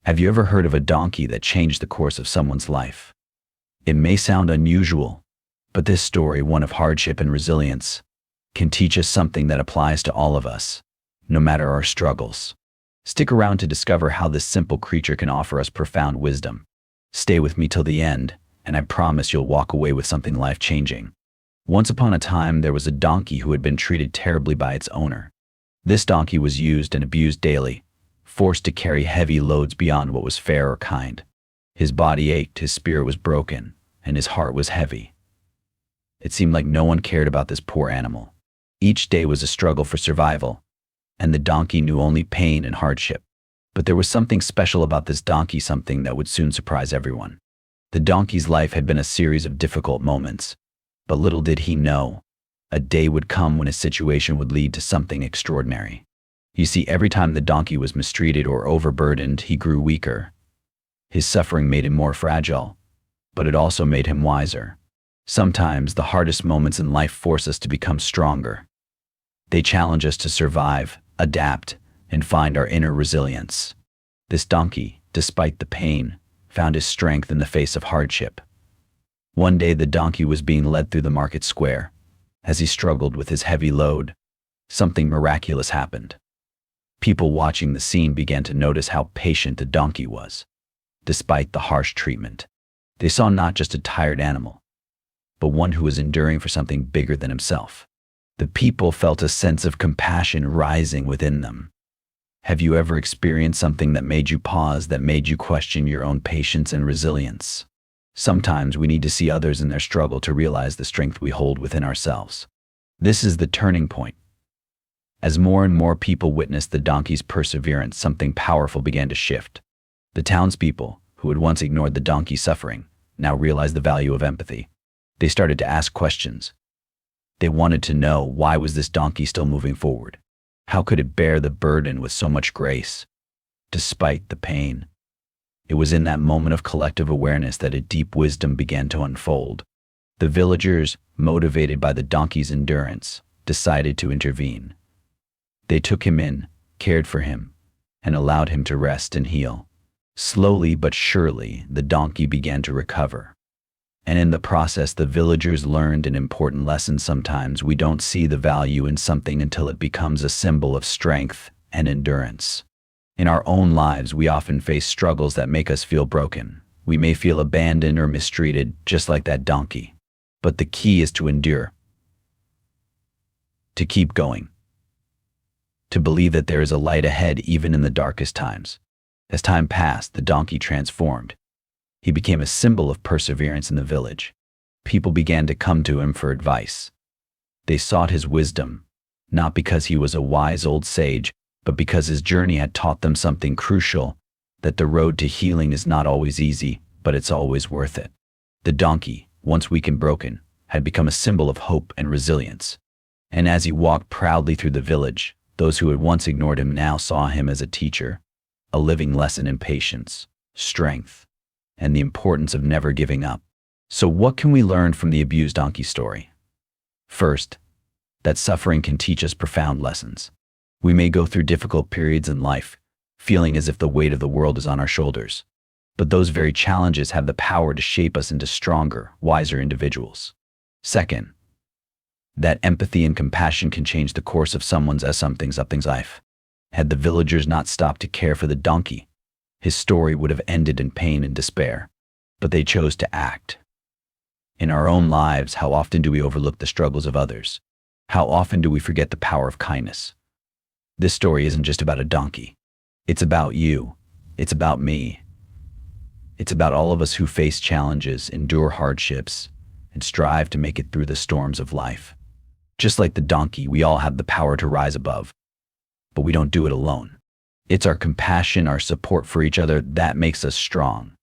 Have you ever heard of a donkey that changed the course of someone's life? It may sound unusual, but this story, one of hardship and resilience, can teach us something that applies to all of us, no matter our struggles. Stick around to discover how this simple creature can offer us profound wisdom. Stay with me till the end, and I promise you'll walk away with something life-changing. Once upon a time, there was a donkey who had been treated terribly by its owner. This donkey was used and abused daily, forced to carry heavy loads beyond what was fair or kind. His body ached, his spirit was broken, and his heart was heavy. It seemed like no one cared about this poor animal. Each day was a struggle for survival, and the donkey knew only pain and hardship. But there was something special about this donkey, something that would soon surprise everyone. The donkey's life had been a series of difficult moments, but little did he know, a day would come when his situation would lead to something extraordinary. You see, every time the donkey was mistreated or overburdened, he grew weaker. His suffering made him more fragile, but it also made him wiser. Sometimes the hardest moments in life force us to become stronger. They challenge us to survive, adapt, and find our inner resilience. This donkey, despite the pain, found his strength in the face of hardship. One day the donkey was being led through the market square. As he struggled with his heavy load, something miraculous happened. People watching the scene began to notice how patient the donkey was. Despite the harsh treatment, they saw not just a tired animal, but one who was enduring for something bigger than himself. The people felt a sense of compassion rising within them. Have you ever experienced something that made you pause, that made you question your own patience and resilience? Sometimes we need to see others in their struggle to realize the strength we hold within ourselves. This is the turning point. As more and more people witnessed the donkey's perseverance, something powerful began to shift. The townspeople, who had once ignored the donkey's suffering, now realized the value of empathy. They started to ask questions. They wanted to know, why was this donkey still moving forward? How could it bear the burden with so much grace, despite the pain? It was in that moment of collective awareness that a deep wisdom began to unfold. The villagers, motivated by the donkey's endurance, decided to intervene. They took him in, cared for him, and allowed him to rest and heal. Slowly but surely, the donkey began to recover. And in the process, the villagers learned an important lesson. Sometimes we don't see the value in something until it becomes a symbol of strength and endurance. In our own lives, we often face struggles that make us feel broken. We may feel abandoned or mistreated, just like that donkey. But the key is to endure, to keep going, to believe that there is a light ahead even in the darkest times. As time passed, the donkey transformed. He became a symbol of perseverance in the village. People began to come to him for advice. They sought his wisdom, not because he was a wise old sage, but because his journey had taught them something crucial, that the road to healing is not always easy, but it's always worth it. The donkey, once weak and broken, had become a symbol of hope and resilience. And as he walked proudly through the village, those who had once ignored him now saw him as a teacher, a living lesson in patience, strength, and the importance of never giving up. So what can we learn from the abused donkey story? First, that suffering can teach us profound lessons. We may go through difficult periods in life, feeling as if the weight of the world is on our shoulders. But those very challenges have the power to shape us into stronger, wiser individuals. Second, that empathy and compassion can change the course of something's life. Had the villagers not stopped to care for the donkey, his story would have ended in pain and despair. But they chose to act. In our own lives, how often do we overlook the struggles of others? How often do we forget the power of kindness? This story isn't just about a donkey. It's about you. It's about me. It's about all of us who face challenges, endure hardships, and strive to make it through the storms of life. Just like the donkey, we all have the power to rise above, but we don't do it alone. It's our compassion, our support for each other that makes us strong.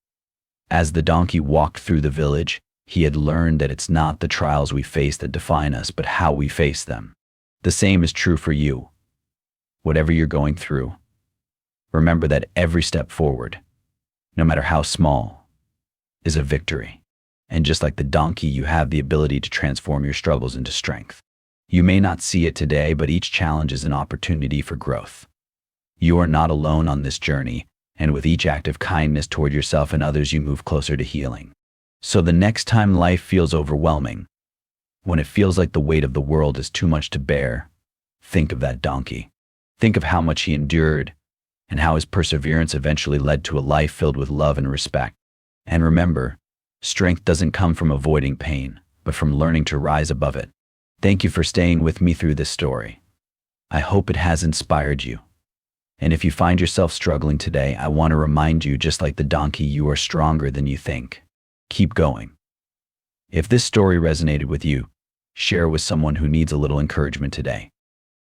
As the donkey walked through the village, he had learned that it's not the trials we face that define us, but how we face them. The same is true for you. Whatever you're going through, remember that every step forward, no matter how small, is a victory. And just like the donkey, you have the ability to transform your struggles into strength. You may not see it today, but each challenge is an opportunity for growth. You are not alone on this journey, And with each act of kindness toward yourself and others, you move closer to healing. So the next time life feels overwhelming, when it feels like the weight of the world is too much to bear, think of that donkey. Think of how much he endured and how his perseverance eventually led to a life filled with love and respect. And remember, strength doesn't come from avoiding pain, but from learning to rise above it. Thank you for staying with me through this story. I hope it has inspired you. And if you find yourself struggling today, I want to remind you, just like the donkey, you are stronger than you think. Keep going. If this story resonated with you, share it with someone who needs a little encouragement today.